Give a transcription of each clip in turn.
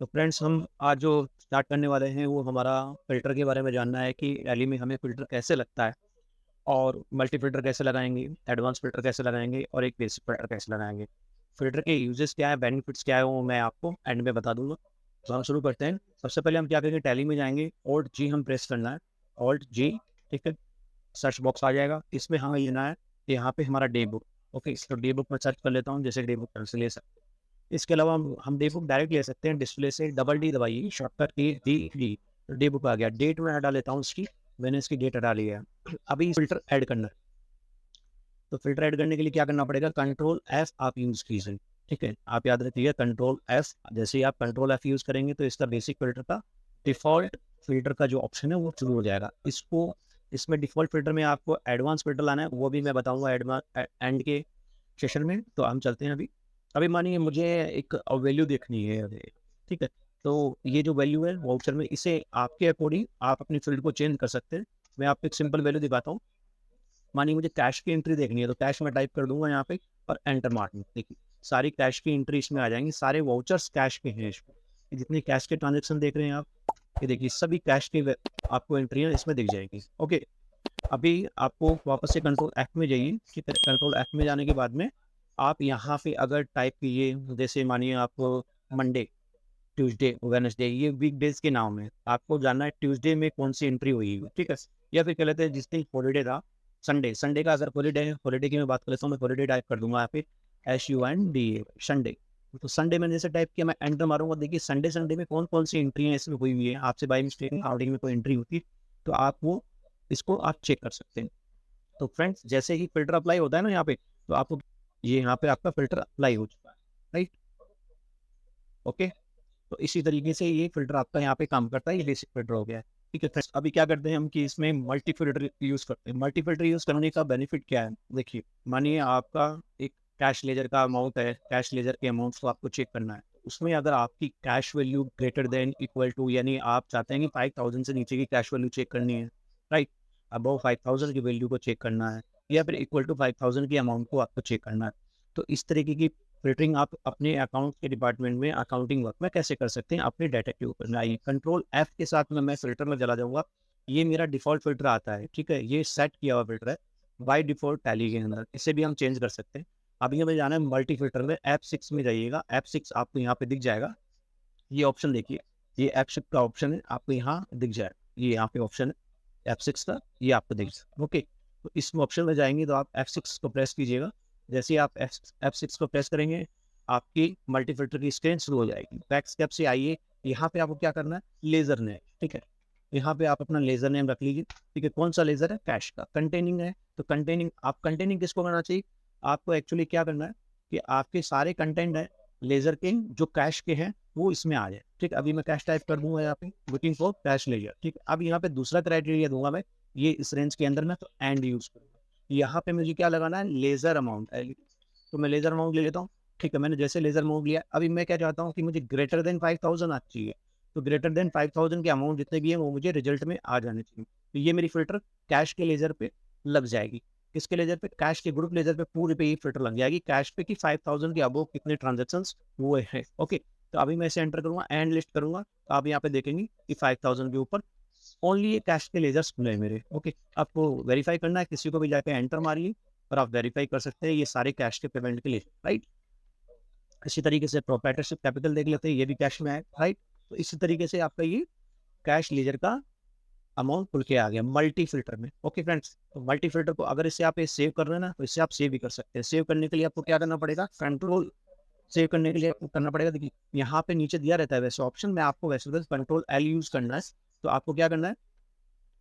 तो फ्रेंड्स हम आज जो स्टार्ट करने वाले हैं वो हमारा फ़िल्टर के बारे में जानना है कि टैली में हमें फ़िल्टर कैसे लगता है और मल्टी फ़िल्टर कैसे लगाएँगे, एडवांस फ़िल्टर कैसे लगाएँगे और एक बेसिक फ़िल्टर कैसे लगाएँगे। फ़िल्टर के यूजेस क्या है, बेनिफिट्स क्या है वो मैं आपको एंड में बता दूँगा। तो हम शुरू करते हैं। सबसे पहले हम क्या करेंगे, टैली में जाएँगे, ऑल्ट जी हम प्रेस करना है, ऑल्ट जी, ठीक है? सर्च बॉक्स आ जाएगा, इसमें हमें लेना है यहाँ पे हमारा डे बुक। ओके, तो डे बुक में सर्च कर लेता हूँ, जैसे डे बुक से ले सकते हैं। इसके अलावा हम डे बुक डायरेक्ट ले सकते हैं, डिस्प्ले से डबल डी दबाइए, शॉर्टकट की डी डी, तो डे बुक आ गया। डेट मैं हटा लेता हूँ इसकी, मैंने इसकी डेट हटा ली है। अभी फ़िल्टर ऐड करना है, तो फ़िल्टर ऐड करने के लिए क्या करना पड़ेगा, कंट्रोल एफ आप यूज़ कीजिए, ठीक है? आप याद रखिए कंट्रोल एफ, जैसे ही आप कंट्रोल एफ यूज़ करेंगे तो इसका बेसिक फ़िल्टर का डिफ़ॉल्ट फ़िल्टर का जो ऑप्शन है वो शुरू हो जाएगा। इसमें डिफ़ॉल्ट फ़िल्टर में आपको एडवांस फ़िल्टर लाना है, वो भी मैं बताऊँगा एंड के सेशन में। तो हम चलते हैं अभी। अभी मानिए मुझे एक वैल्यू देखनी है अभी, ठीक है? तो ये जो वैल्यू है वाउचर में, इसे आपके अकॉर्डिंग आप अपनी फ़ील्ड को चेंज कर सकते हैं। मैं आपको एक सिंपल वैल्यू दिखाता हूँ। मानिए मुझे कैश की एंट्री देखनी है, तो कैश मैं टाइप कर दूँगा यहाँ पे और एंटर मार दूँ। देखिए, सारी कैश की एंट्री इसमें आ जाएँगी, सारे वाउचर्स कैश के हैं इसमें। ये जितने कैश के ट्रांज़ैक्शन देख रहे हैं आप, ये देखिए सभी कैश की वे आपको एंट्रियाँ इसमें दिख जाएँगी। ओके, अभी आपको वापस से कंट्रोल एफ में जाइए, ठीक है? कंट्रोल एफ में जाने के बाद में आप यहाँ पे अगर टाइप कीजिए, जैसे मानिए आप मंडे, ट्यूसडे, वेडनेसडे, ये वीकडेज़ के नाम हैं। आपको जानना है ट्यूसडे में कौन-सी एंट्री हुई है, ठीक है? या फिर कह लेते हैं जिस दिन हॉलिडे था, संडे, संडे का अगर हॉलिडे है, हॉलिडे की मैं बात कर लेता हूँ, मैं हॉलिडे टाइप कर दूँगा यहाँ पे SUNDA, संडे। तो संडे मैंने जैसे टाइप किया, मैं एंटर मारूँगा, देखिए संडे संडे में कौन-कौन सी एंट्रियाँ इसमें हुई हुई हैं। आपसे बाय मिस्टेक हार्डिंग में कोई एंट्री होती है, तो आप वो इसको आप चेक कर सकते हैं। तो फ्रेंड्स जैसे ही फ़िल्टर अप्लाई होता है ना यहाँ पे, तो आपको ये यहाँ पे आपका फ़िल्टर अप्लाई हो चुका है, राइट? ओके? तो इसी तरीके से ये फ़िल्टर आपका यहाँ पे काम करता है, ये बेसिक फ़िल्टर हो गया है। ठीक है फ्रेंड्स, अभी क्या करते हैं हम कि इसमें मल्टी फ़िल्टर यूज़ करते हैं। मल्टी फ़िल्टर यूज़ करने का बेनिफिट क्या है? देखिए, मानिए आपका एक कैश लेजर का अमाउंट है, कैश लेजर के अमाउंट्स को आपको चेक करना है। उसमें अगर आपकी cash value greater than equal to, यानी आप चाहते हैं कि 5000 से नीचे की कैश वैल्यू चेक करनी है, राइट? अबव 5000 की वैल्यू को चेक करना है या फिर इक्वल टू 5000 की अमाउंट को आपको चेक करना है। तो इस तरीके की फ़िल्टरिंग आप अपने अकाउंट के डिपार्टमेंट में, अकाउंटिंग वर्क में कैसे कर सकते हैं, अपने डाटा के ऊपर में आइए। कंट्रोल एफ के साथ में मैं फ़िल्टर में चला जाऊँगा। ये मेरा डिफ़ॉल्ट फ़िल्टर आता है, ठीक है? ये सेट किया हुआ फ़िल्टर है बाय डिफ़ॉल्ट टैली के अंदर। इसे भी हम चेंज कर सकते हैं। अभी हमें जाना है मल्टी फ़िल्टर में, F6 में जाइएगा। F6 आपको यहाँ पे दिख जाएगा। ये ऑप्शन देखिए, ये F6 का ऑप्शन है, आपको यहाँ दिख जाएगा। ये यहाँ पे ऑप्शन है F6 का, ये आपको दिख जाएगा। ओके, तो इस ऑप्शन में जाएँगे तो आप F6 को प्रेस कीजिएगा। जैसे ही आप F6 को प्रेस करेंगे, आपकी मल्टी फ़िल्टर की स्क्रीन शुरू हो जाएगी। बैक स्टेप से आइए, यहाँ पे आपको क्या करना है, लेज़र नेम, ठीक है? यहाँ पे आप अपना लेज़र नेम रख लीजिए, ठीक है? कौन-सा लेज़र है? कैश का। कंटेनिंग है, तो कंटेनिंग किसको करना चाहिए? आपको एक्चुअली क्या करना है कि आपके सारे कंटेंट हैं, लेज़र के जो कैश के हैं, वो इसमें आ जाए, ठीक है? अभी मैं कैश टाइप कर दूँगा यहाँ पे, लुकिंग फॉर कैश लेज़र, ठीक है? अब यहाँ पे दूसरा क्राइटेरिया दूँगा मैं, ये इस रेंज के अंदर में, तो एंड यूज़ करूँगा। यहाँ पे मुझे क्या लगाना है? लेज़र अमाउंट, तो मैं लेज़र अमाउंट ले लेता हूँ, ठीक है? मैंने जैसे लेज़र अमाउंट लिया, अभी मैं क्या चाहता हूँ कि मुझे ग्रेटर देन 5000 आना चाहिए। तो ग्रेटर देन 5000 के अमाउंट जितने भी हैं, वो मुझे रिजल्ट में आ जाने चाहिए। तो ये मेरी फ़िल्टर कैश के लेज़र पे लग जाएगी। किसके लेज़र पे? कैश के ग्रुप लेज़र पे पूरे पे ये फ़िल्टर लग जाएगी, कैश पे कि 5000 के अबोव कितने ट्रांज़ैक्शंस हुए हैं। ओके, तो अभी मैं इसे एंटर करूँगा, एंड लिस्ट करूँगा, तो आप यहाँ पे देखेंगे कि 5000 के ऊपर ओनली ये कैश के लेज़र्स खुले हैं मेरे। ओके, आपको वेरीफ़ाई करना है, किसी को भी जाके एंटर मारिए और आप वेरीफ़ाई कर सकते हैं, ये सारे कैश के पेमेंट के लिए, राइट? इसी तरीके से प्रोप्राइटरशिप कैपिटल देख लेते हैं, ये भी कैश में है, राइट? तो इसी तरीके से आपका ये कैश लेज़र का अमाउंट खुल के आ गया मल्टी फ़िल्टर में। ओके फ्रेंड्स, तो मल्टी फ़िल्टर को अगर इसे आप सेव कर रहे हैं ना, तो इसे आप सेव भी कर सकते हैं। सेव करने के लिए आपको क्या करना पड़ेगा? कंट्रोल सेव करने के लिए आपको करना पड़ेगा, देखिए यहाँ पे नीचे दिया रहता है वैसे ऑप्शन, मैं आपको वैसे बस कंट्रोल एल यूज़ करना है। तो आपको क्या करना है?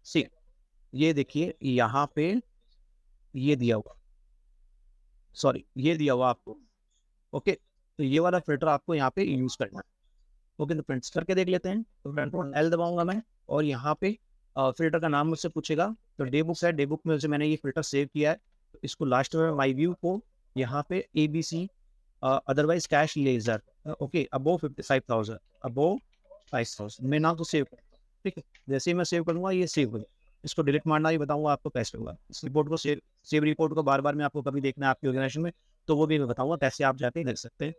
सेव, ये देखिए यहाँ पे ये दिया हुआ, सॉरी ये दिया हुआ आपको। ओके, तो ये वाला फ़िल्टर आपको यहाँ पे यूज़ करना है। ओके, तो फ्रेंड्स करके देख लेते हैं। तो कंट्रोल एल दबाऊँगा मैं और यहाँ पे फ़िल्टर का नाम मुझसे पूछेगा, तो डे बुक्स है, डे बुक में से मैंने ये फ़िल्टर सेव किया है। तो इसको लास्ट में माय व्यू को यहाँ पे ABC otherwise cash laser, okay, above 55000, above 5000 मैं नाम तो सेव करता हूँ, ठीक है? जैसे ही मैं सेव करूँगा ये सेव हो जाएगा। इसको डिलीट मारना भी बताऊँगा आपको कैसे होगा। इस रिपोर्ट को सेव रिपोर्ट को बार-बार में आपको कभी देखना है आपकी ऑर्गेनाइज़ेशन में, तो वो भी मैं बताऊँगा कैसे आप जाके देख सकते हैं।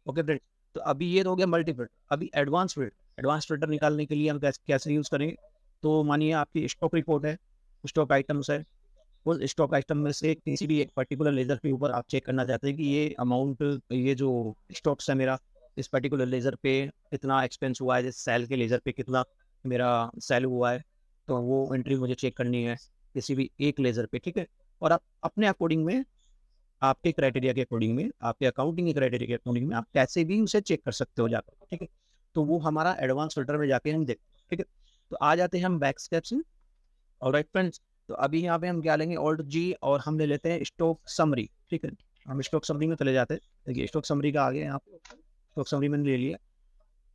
ओके फ्रेंड्स, तो अभी ये तो हो गया मल्टी फिल्टर। अभी एडवांस फिल्टर निकालने के लिए हम कैसे यूज़ करेंगे? तो मानिए आपकी स्टॉक रिपोर्ट है, स्टॉक आइटम्स है, उस स्टॉक आइटम में से किसी भी एक पर्टिकुलर लेजर के ऊपर आप चेक करना चाहते हैं कि ये अमाउंट, ये जो स्टॉक्स है मेरा, इस पर्टिकुलर लेजर पे कितना एक्सपेंस हुआ है, जैसे सेल के लेजर पे कितना मेरा सेल हुआ है, तो वो एंट्री मुझे चेक करनी है किसी भी एक लेजर पे, ठीक है। और आप अपने अकॉर्डिंग में, आपके क्राइटेरिया के अकॉर्डिंग में, आपके अकाउंटिंग के क्राइटेरिया के अकॉर्डिंग में आप कैसे भी उसे चेक कर सकते हो जाकर, ठीक है। तो वो हमारा एडवांस फिल्टर में जाके हम देखते हैं, ठीक है। तो आ जाते हैं हम बैक स्टेप्स में। ऑलराइट फ्रेंड्स, तो अभी यहाँ पे हम क्या लेंगे, ऑल्ट जी, और हम ले लेते हैं स्टॉक समरी, ठीक है। हम स्टॉक समरी में चले जाते हैं। देखिए स्टॉक समरी का आ गया यहाँ पे, स्टॉक समरी मैंने ले लिया।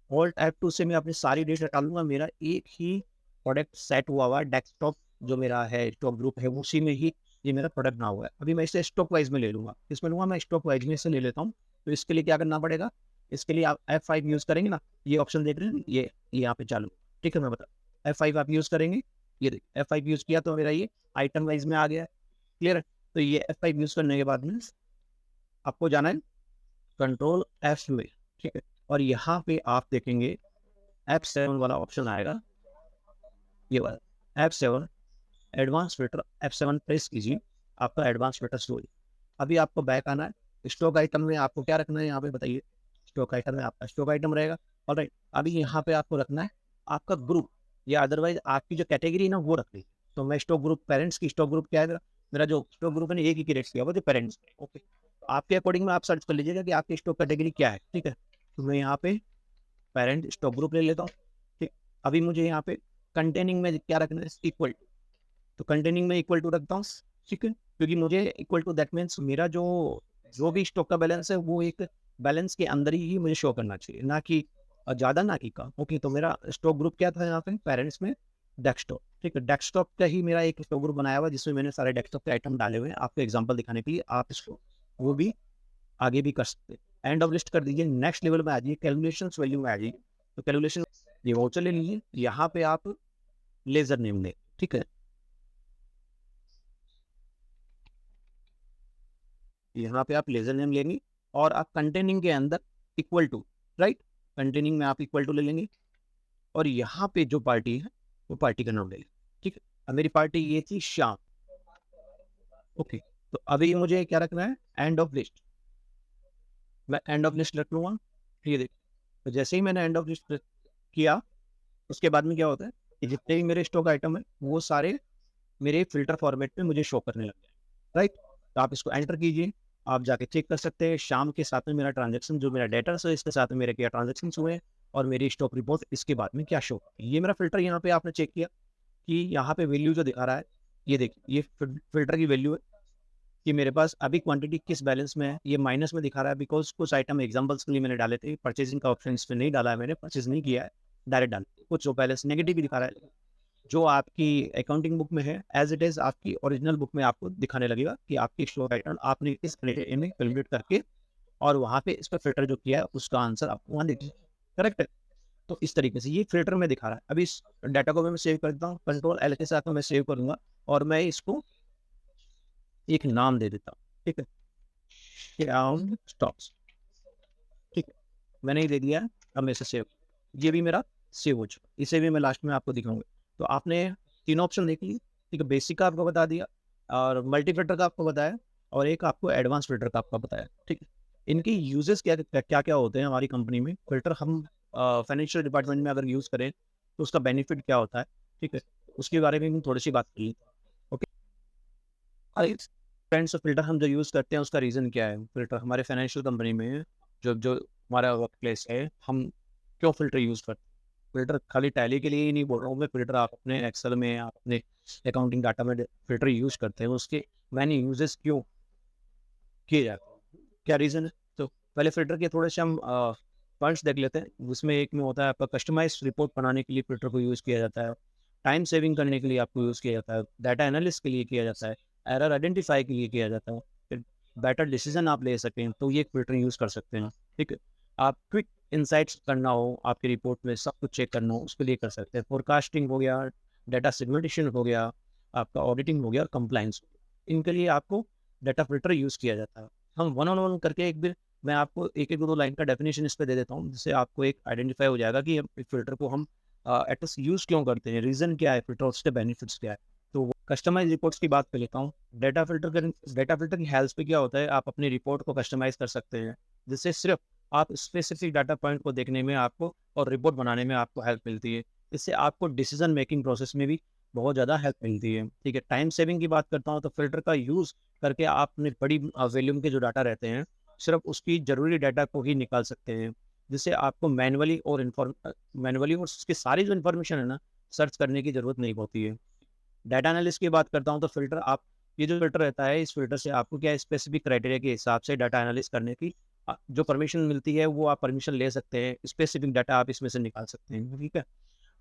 ऑल्ट F2 से मैं अपनी सारी डेट हटा लूंगा। मेरा एक ही प्रोडक्ट सेट हुआ डेस्कटॉप जो मेरा है, स्टॉक ग्रुप है, उसी में ही ये मेरा प्रोडक्ट ना हुआ है। अभी मैं इसे स्टॉक वाइज में ले लूंगा। किसमें लूंगा मैं? स्टॉक वाइज में इसे ले लेता हूँ। तो इसके लिए क्या करना पड़ेगा? इसके लिए आप F5 यूज करेंगे ना, ये ऑप्शन देख रहे हैं, ये यहाँ पे चालू, ठीक है। मैं बता, F5 आप यूज करेंगे। ये देखिए F5 यूज किया तो मेरा ये आइटम वाइज में आ गया है। क्लियर है? तो ये F5 यूज करने के बाद में आपको जाना है कंट्रोल F में, ठीक है। और यहाँ पे आप देखेंगे F7 वाला ऑप्शन आएगा, ये वाला F7 advance filter. F7 press कीजिए, आपका एडवांस फिल्टर शुरू हो जाएगा। अभी आपको बैक आना है। स्टॉक आइटम में आपको क्या रखना है यहाँ पे बताइए? स्टॉक आइटम में आपका स्टॉक आइटम रहेगा। ऑलराइट, अभी यहाँ पे आपको रखना है आपका ग्रुप, या अदरवाइज आपकी जो कैटेगरी ना वो रखनी है। तो मैं स्टॉक ग्रुप, पेरेंट्स की स्टॉक ग्रुप क्या है मेरा? मेरा जो स्टॉक ग्रुप है एक ही क्रिएट किया हुआ जो पेरेंट्स, ओके। तो आपके अकॉर्डिंग में आप सर्च कर लीजिएगा कि आपकी स्टॉक कैटेगरी क्या है, ठीक है। तो मैं यहाँ पे पेरेंट स्टॉक ग्रुप ले लेता हूँ, ठीक। अभी मुझे यहाँ पे कंटेनिंग में क्या रखना है? इक्वल। तो कंटेनिंग में इक्वल टू रखता हूँ, ठीक है। क्योंकि मुझे इक्वल टू दैट मीन्स मेरा जो जो भी स्टॉक का बैलेंस है वो एक बैलेंस के अंदर ही मुझे शो करना चाहिए, ना कि ज़्यादा, ना कि कम। ओके, तो मेरा स्टॉक ग्रुप क्या था यहाँ पे? पेरेंट्स में डेस्कटॉप, ठीक है। डेस्कटॉप का ही मेरा एक स्टॉक ग्रुप बनाया हुआ जिसमें मैंने सारे डेस्कटॉप के आइटम डाले हुए हैं। आपको एग्जाम्पल दिखाने के लिए आप इसको वो भी आगे भी कर सकते हैं। एंड ऑफ लिस्ट कर दीजिए, नेक्स्ट लेवल में आ जाइए, कैलकुलेशन वैल्यू में आ जाइए। तो कैलकुलेशन ये वाउचर ले लीजिए, यहाँ पे आप लेजर नेम लें, ठीक है। यहाँ पे आप लेजर नेम लेंगे और आप कंटेनिंग के अंदर इक्वल टू, राइट, कंटेनिंग में आप इक्वल टू ले लेंगे। और यहाँ पे जो पार्टी है वो पार्टी का नाम ले लेंगे, ठीक है। अब मेरी पार्टी ये थी श्याम, ओके। तो अभी मुझे क्या रखना है? End of list. मैं एंड ऑफ लिस्ट रख लूंगा, ये देखिए। तो जैसे ही मैंने एंड ऑफ लिस्ट किया, उसके बाद में क्या होता है कि जितने भी मेरे स्टॉक आइटम है वो सारे मेरे फिल्टर फॉर्मेट में मुझे शो करने लग गए, राइट। तो आप इसको एंटर कीजिए, आप जाके चेक कर सकते हैं शाम के साथ में मेरा ट्रांजेक्शन, जो मेरा डेटा है इसके साथ में मेरे क्या ट्रांजेक्शन हुए हैं, और मेरी स्टॉक रिपोर्ट इसके बाद में क्या शो। ये मेरा फिल्टर यहाँ पे आपने चेक किया कि यहाँ पे वैल्यू जो दिखा रहा है, ये देखिए, ये फिल्टर की वैल्यू है कि मेरे पास अभी क्वांटिटी किस बैलेंस में है। ये माइनस में दिखा रहा है बिकॉज कुछ आइटम एग्जांपल्स के लिए मैंने डाले थे, परचेजिंग का ऑप्शन इस पर नहीं डाला है, मैंने परचेज नहीं किया है, डायरेक्ट डाल कुछ जो बैलेंस नेगेटिव भी दिखा रहा है। जो आपकी अकाउंटिंग बुक में है एज इट इज आपकी ओरिजिनल बुक में आपको दिखाने लगेगा कि आपकी स्टॉक आइटम आपने इस क्रेडिट में कैलकुलेट करके और वहाँ पे इस पर फिल्टर जो किया है उसका आंसर आपको वहाँ दिख, करेक्ट है। तो इस तरीके से ये फिल्टर में दिखा रहा है। अभी इस डाटा को मैं सेव करता हूँ, कंट्रोल L के साथ में मैं सेव करूंगा और मैं इसको एक नाम दे देता हूँ, ठीक है, स्टॉक्स, ठीक है। मैंने ही दे दिया है। अब मैं इसे सेव, ये भी मेरा सेव हो चुका, इसे भी मैं लास्ट में आपको दिखाऊंगा। तो आपने तीन ऑप्शन देख लिए, ठीक है। बेसिक का आपको बता दिया, और मल्टी फिल्टर का आपको बताया, और एक आपको एडवांस फिल्टर का आपका बताया, ठीक है। इनकी यूजेस क्या क्या क्या होते हैं हमारी कंपनी में? फिल्टर हम फाइनेंशियल डिपार्टमेंट में अगर यूज़ करें तो उसका बेनिफिट क्या होता है, ठीक है, उसके बारे में हम थोड़ी सी बात करिए, ओके। फ्रेंड्स, फिल्टर हम जो यूज़ करते हैं उसका रीज़न क्या है? फिल्टर हमारे फाइनेंशियल कंपनी में जो जो हमारा वर्क प्लेस है, हम क्यों फ़िल्टर यूज़ करते हैं? फ़िल्टर खाली टैली के लिए ही नहीं बोल रहा हूँ मैं, फ़िल्टर आप अपने एक्सेल में, आप अपने अकाउंटिंग डाटा में फ़िल्टर यूज़ करते हैं, उसके मैंने यूजेस क्यों किए जाते हैं, क्या रीज़न है? तो पहले फ़िल्टर के थोड़े से हम पॉइंट्स देख लेते हैं। उसमें एक में होता है आपका कस्टमाइज़ रिपोर्ट बनाने के लिए फ़िल्टर को यूज़ किया जाता है, टाइम सेविंग करने के लिए आपको यूज़ किया जाता है, डाटा एनालिसिस के लिए किया जाता है, एरर आइडेंटिफाई के लिए किया जाता है, फिर बेटर डिसीजन आप ले सकें तो ये फ़िल्टर यूज़ कर सकते हैं, ठीक है। आप क्विक इनसाइट्स करना हो, आपकी रिपोर्ट में सब कुछ चेक करना हो, उसके लिए कर सकते हैं। फोरकास्टिंग हो गया, डाटा सेगमेंटेशन हो गया, आपका ऑडिटिंग हो गया और कंप्लायंस, इनके लिए आपको डाटा फ़िल्टर यूज़ किया जाता है। हम वन ऑन वन करके एक बार मैं आपको एक-एक, दो-दो लाइन का डेफिनेशन इस पे दे देता हूँ, जिससे आपको एक आइडेंटिफ़ाई हो जाएगा कि एक फ़िल्टर को हम एटलीस्ट यूज़ क्यों करते हैं, रीज़न क्या है फ़िल्टर, उसके बेनिफिट्स क्या है। तो कस्टमाइज़ रिपोर्ट्स की बात कर लेता हूँ। डेटा फ़िल्टर की हेल्प पे क्या होता है, आप अपनी रिपोर्ट को कस्टमाइज़ कर सकते हैं, जिससे सिर्फ़ आप स्पेसिफ़िक डाटा पॉइंट को देखने में आपको और रिपोर्ट बनाने में आपको हेल्प मिलती है। इससे आपको डिसीज़न मेकिंग प्रोसेस में भी बहुत ज़्यादा हेल्प मिलती है, ठीक है। टाइम सेविंग की बात करता हूँ, तो फ़िल्टर का यूज़ करके आप अपनी बड़ी वॉल्यूम के जो डाटा रहते हैं, सिर्फ़ उसकी ज़रूरी डाटा को ही निकाल सकते हैं, जिससे आपको मैनुअली और उसकी सारी जो इन्फॉर्मेशन है ना, सर्च करने की ज़रूरत नहीं होती है। डाटा एनालिस्ट की बात करता हूँ, तो ये जो फ़िल्टर रहता है, इस फ़िल्टर से आपको क्या है, स्पेसिफ़िक क्राइटेरिया के हिसाब से डाटा एनालिसिस करने की जो परमिशन मिलती है, वो आप परमिशन ले सकते हैं। स्पेसिफ़िक डाटा आप इसमें से निकाल सकते हैं, ठीक है।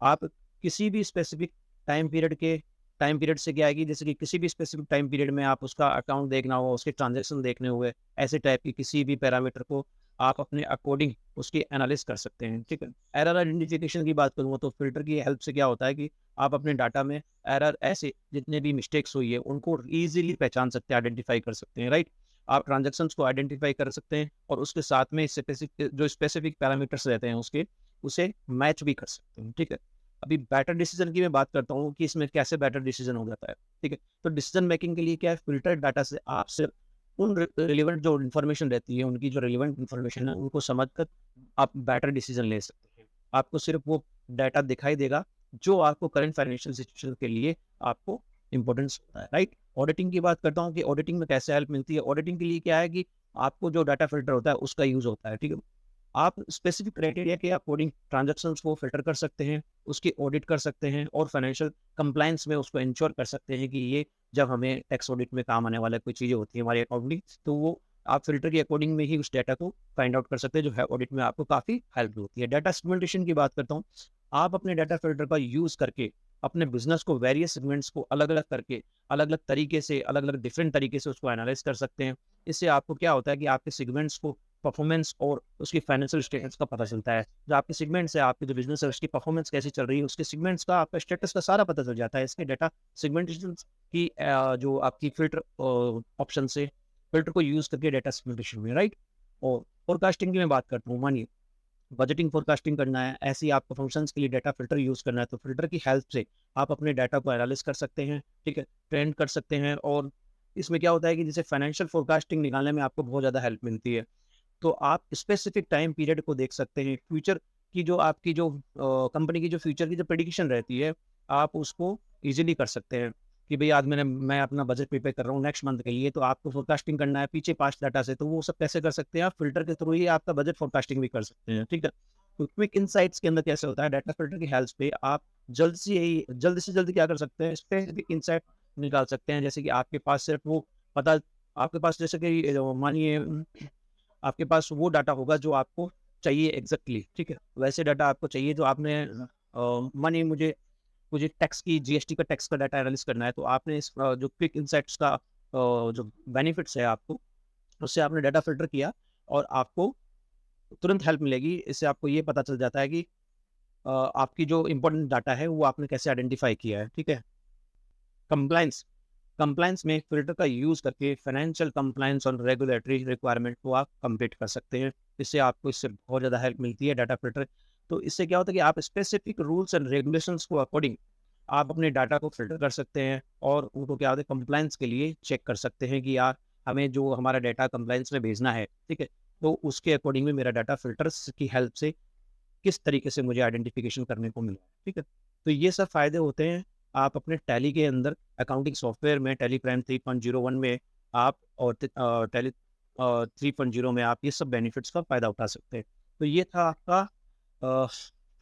आप किसी भी स्पेसिफ़िक टाइम पीरियड के टाइम पीरियड से क्या है कि जैसे कि किसी भी स्पेसिफ़िक टाइम पीरियड में आप उसका अकाउंट देखना हो, उसके ट्रांज़ैक्शन देखने हुए, ऐसे टाइप की किसी भी पैरामीटर को आप अपने अकॉर्डिंग उसकी एनालिसिस कर सकते हैं, ठीक है। एरर आइडेंटिफ़िकेशन की बात करूँ, तो फ़िल्टर की हेल्प से क्या होता है कि आप अपने डाटा में एरर, ऐसे जितने भी मिस्टेक्स हुई है, उनको ईज़िली पहचान सकते हैं, आइडेंटिफ़ाई कर सकते हैं, राइट? आप ट्रांज़ैक्शंस को आइडेंटिफ़ाई कर सकते हैं और उसके साथ में स्पेसिफ़िक पैरामीटर्स रहते हैं उसके, उसे मैच भी कर सकते हैं, ठीक है। अभी बेटर डिसीज़न की मैं बात करता हूँ कि इसमें कैसे बेटर डिसीज़न हो जाता है, ठीक है। तो डिसीज़न मेकिंग के लिए क्या है, फ़िल्टर्ड डाटा से आप सिर्फ़ उन रिलेवेंट जो इन्फॉर्मेशन रहती है, उनकी जो रिलेवेंट इन्फॉर्मेशन है, उनको समझकर आप बेटर डिसीज़न ले सकते हैं। आपको सिर्फ़ वो डाटा दिखाई देगा, जो आपको करंट फाइनेंशियल सिचुएशन के लिए आपको इम्पोर्टेंस होता है, राइट? ऑडिटिंग की बात करता हूँ कि ऑडिटिंग में कैसे हेल्प मिलती है। ऑडिटिंग के लिए क्या है कि आपको जो डाटा फ़िल्टर होता है, उसका यूज़ होता है, ठीक है? आप स्पेसिफिक क्राइटेरिया के अकॉर्डिंग ट्रांज़ैक्शंस को फ़िल्टर कर सकते हैं, उसकी ऑडिट कर सकते हैं और फाइनेंशियल कंप्लायंस में उसको इंश्योर कर सकते हैं कि ये जब हमें टैक्स ऑडिट में काम आने वाला कोई चीज़ें होती हैं हमारे अकाउंटिंग, तो वो आप फ़िल्टर के अकॉर्डिंग में ही उस डेटा को फाइंड आउट कर सकते हैं, जो है ऑडिट में आपको काफ़ी हेल्प होती है। डाटा सेगमेंटेशन की बात करता हूँ, आप अपने डाटा फ़िल्टर का यूज़ करके अपने बिज़नेस को वेरियस सेगमेंट्स को अलग-अलग करके, अलग-अलग तरीके से, अलग-अलग डिफरेंट तरीके से उसको एनालाइज़ कर सकते हैं। इससे आपको क्या होता है कि आपके सेगमेंट्स को परफॉर्मेंस और उसकी फाइनेंशियल स्टेटस का पता चलता है। जो आपके सेगमेंट्स है, आपके जो बिज़नेस है, उसकी परफॉर्मेंस कैसी चल रही है, उसके सेगमेंट्स का, आपका स्टेटस का सारा पता चल जाता है। इसके डाटा सेगमेंटेशन की जो आपकी फ़िल्टर ऑप्शन से फ़िल्टर को यूज़ करके डाटा सेगमेंटेशन में, राइट? और फोरकास्टिंग की मैं बात करता हूँ, मानिए बजटिंग फोरकास्टिंग करना है, ऐसे ही आपको फंक्शंस के लिए डाटा फ़िल्टर यूज़ करना है, तो फ़िल्टर की हेल्प से आप अपने डाटा को एनालाइज़ कर सकते हैं, ठीक है? ट्रेंड कर सकते हैं और इसमें क्या होता है कि जैसे फाइनेंशियल फोरकास्टिंग निकालने में आपको बहुत ज़्यादा हेल्प मिलती है। तो आप स्पेसिफिक टाइम पीरियड को देख सकते हैं। फ्यूचर की जो आपकी जो कंपनी की जो फ्यूचर की जो प्रेडिक्शन रहती है, आप उसको ईज़िली कर सकते हैं कि भई आज मैं अपना बजट प्रिपेयर कर रहा हूँ नेक्स्ट मंथ के लिए, तो आपको फोरकास्टिंग करना है पीछे पास्ट डाटा से, तो वो सब कैसे कर सकते हैं आप फ़िल्टर के थ्रू ही आपका बजट फोरकास्टिंग भी कर सकते हैं, ठीक है? तो क्विक इनसाइट्स के अंदर कैसे होता है, डाटा फ़िल्टर की हेल्प पे आप जल्द से जल्द क्या कर सकते हैं, स्पेसिफिक इनसाइट निकाल सकते हैं। जैसे कि आपके पास सिर्फ़ वो पता आपके पास जैसे कि मानिए आपके पास वो डाटा होगा जो आपको चाहिए एग्ज़ैक्टली, ठीक है? वैसे डाटा आपको चाहिए जो आपने मानिए मुझे जीएसटी का टैक्स का डाटा एनालिसिस करना है, तो आपने जो क्विक इनसाइट्स का जो बेनिफिट्स है आपको, उससे आपने डाटा फ़िल्टर किया और आपको तुरंत हेल्प मिलेगी। इससे आपको ये पता चल जाता है कि आपकी जो इम्पोर्टेंट डाटा है, वो आपने कैसे आइडेंटिफ़ाई किया है, ठीक है? कंप्लायंस कंप्लायंस में फ़िल्टर का यूज़ करके फाइनेंशियल कंप्लायंस और रेगुलेटरी रिक्वायरमेंट को आप कंप्लीट कर सकते हैं। इससे बहुत ज़्यादा हेल्प मिलती है डाटा फ़िल्टर। तो इससे क्या होता है कि आप स्पेसिफिक रूल्स एंड रेगुलेशंस को अकॉर्डिंग आप अपने डाटा को फ़िल्टर कर सकते हैं और उनको क्या होता है कंप्लायंस के लिए चेक कर सकते हैं कि यार हमें जो हमारा डाटा कंप्लायंस में भेजना है, ठीक है? तो उसके अकॉर्डिंग में मेरा डाटा फ़िल्टर्स की हेल्प से किस तरीके से मुझे आइडेंटिफ़िकेशन करने को मिला, ठीक है? तो ये सब फ़ायदे होते हैं, आप अपने टैली के अंदर अकाउंटिंग सॉफ्टवेयर में टैली प्राइम 3.01 में आप और टैली 3.0 में आप ये सब बेनिफिट्स का फ़ायदा उठा सकते हैं। तो ये था आपका अ,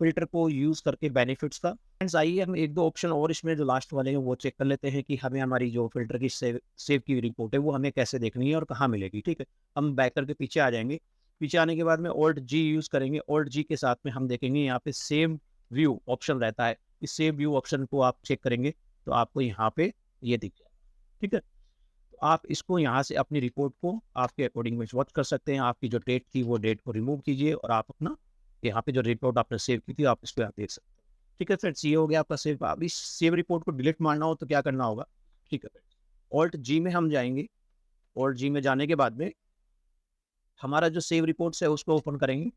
फ़िल्टर को यूज़ करके बेनिफिट्स का। फ्रेंड्स आइए हम 1-2 ऑप्शन और इसमें जो लास्ट वाले हैं वो चेक कर लेते हैं कि हमें हमारी जो फ़िल्टर की सेव की हुई रिपोर्ट है वो हमें कैसे देखनी है और कहाँ मिलेगी, ठीक है? हम बैक करके पीछे आ जाएँगे। पीछे आने के बाद में ऑल्ट जी यूज़ करेंगे। ऑल्ट जी के साथ में हम देखेंगे यहाँ पे सेव व्यू ऑप्शन रहता है। इस सेव व्यू ऑप्शन को आप चेक करेंगे तो आपको यहाँ पे ये दिख जाएगा, ठीक है? तो आप इसको यहाँ से अपनी रिपोर्ट को आपके अकॉर्डिंग में स्वॉच कर सकते हैं। आपकी जो डेट थी वो डेट को रिमूव कीजिए और आप अपना यहाँ पे जो रिपोर्ट आपने सेव की थी आप इस पे आप देख सकते हैं। ठीक है फ्रेंड्स, ये हो गया आपका सेव। अब इस सेव रिपोर्ट को डिलीट मारना हो तो क्या करना होगा? ठीक है फ्रेंड्स, ऑल्ट जी में हम जाएँगे। ऑल्ट जी में जाने के बाद में हमारा जो सेव रिपोर्ट्स है उसको ओपन करेंगे।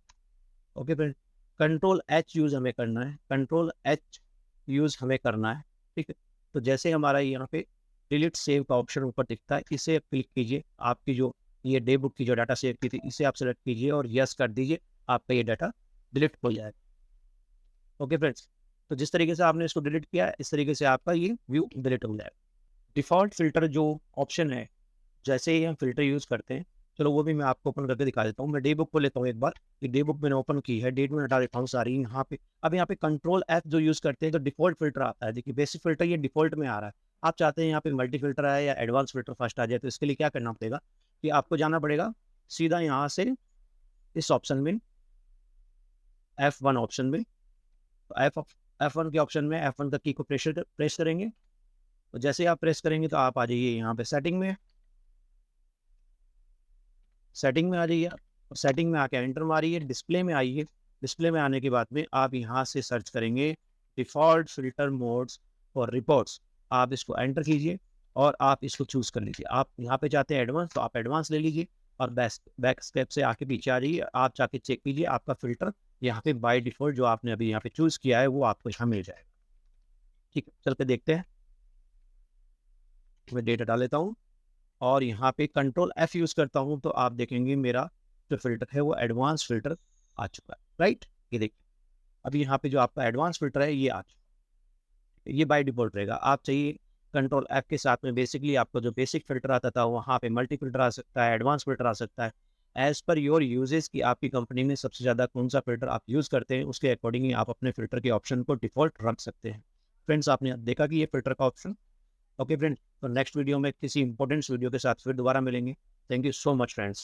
Okay friend, control H use हमें करना है, कंट्रोल एच यूज़ हमें करना है, ठीक है। तो जैसे हमारा यहाँ पे डिलीट सेव का ऑप्शन ऊपर दिखता है, इसे क्लिक कीजिए। आपकी जो ये डे बुक की जो डाटा सेव की थी इसे आप सेलेक्ट कीजिए और यस कर दीजिए, आपका ये डाटा डिलीट हो जाएगा। ओके फ्रेंड्स, तो जिस तरीके से आपने इसको डिलीट किया इस तरीके से आपका ये व्यू डिलीट हो जाएगा। डिफ़ॉल्ट फ़िल्टर जो ऑप्शन है, जैसे ही हम फ़िल्टर यूज़ करते हैं, चलो वो भी मैं आपको ओपन करके दिखा देता हूँ। मैं डे बुक को लेता हूँ एक बार, ये डे बुक मैंने ओपन की है, डेट में हटा देता हूँ सारी यहाँ पे। अब यहाँ पे कंट्रोल एफ जो यूज़ करते हैं तो डिफ़ॉल्ट फ़िल्टर आता है। देखिए बेसिक फ़िल्टर ये डिफ़ॉल्ट में आ रहा है। आप चाहते हैं यहाँ पे मल्टी फ़िल्टर आए या एडवांस फ़िल्टर फर्स्ट आ जाए, तो इसके लिए क्या करना पड़ेगा कि आपको जाना पड़ेगा सीधा यहाँ से इस ऑप्शन में, F1 ऑप्शन में। तो F1 के ऑप्शन में F1 का की को प्रेस करेंगे। तो जैसे ही आप प्रेस करेंगे तो आप आ जाइए यहाँ पे सेटिंग में। सेटिंग में आ जाइए आप, और सेटिंग में आके एंटर मारिए, डिस्प्ले में आइए। डिस्प्ले में आने के बाद में आप यहाँ से सर्च करेंगे default filter modes for reports. आप इसको एंटर कीजिए और आप इसको चूज़ कर लीजिए। आप यहाँ पे चाहते हैं एडवांस, तो आप एडवांस ले लीजिए और बैक स्टेप से आके पीछे आ जाइए। आप जाके चेक कीजिए आपका फ़िल्टर यहाँ पे बाय डिफ़ॉल्ट जो आपने अभी यहाँ पे चूज़ किया है वो आपको यहाँ मिल जाएगा। ठीक है, चल के देखते हैं। मैं डेट हटा लेता हूँ और यहाँ पे कंट्रोल एफ यूज़ करता हूँ, तो आप देखेंगे मेरा जो फ़िल्टर है वो एडवांस फ़िल्टर आ चुका है, राइट? ये देखिए, अभी यहाँ पे जो आपका एडवांस फ़िल्टर है ये आ चुका है। ये बाय डिफ़ॉल्ट रहेगा। आप चाहिए कंट्रोल एफ के साथ में बेसिकली आपका जो बेसिक फ़िल्टर आता था वहाँ पे मल्टी फ़िल्टर आ सकता है, एडवांस फ़िल्टर आ सकता है। एज़ पर योर यूज़ेज़ कि आपकी कंपनी में सबसे ज़्यादा कौन-सा फ़िल्टर आप यूज़ करते हैं, उसके अकॉर्डिंगली आप अपने फ़िल्टर के ऑप्शन को डिफ़ॉल्ट रख सकते हैं। फ्रेंड्स, आपने देखा कि ये फ़िल्टर का ऑप्शन। ओके फ्रेंड्स, तो नेक्स्ट वीडियो में किसी इंपॉर्टेंट वीडियो के साथ फिर दोबारा मिलेंगे। Thank you so much friends.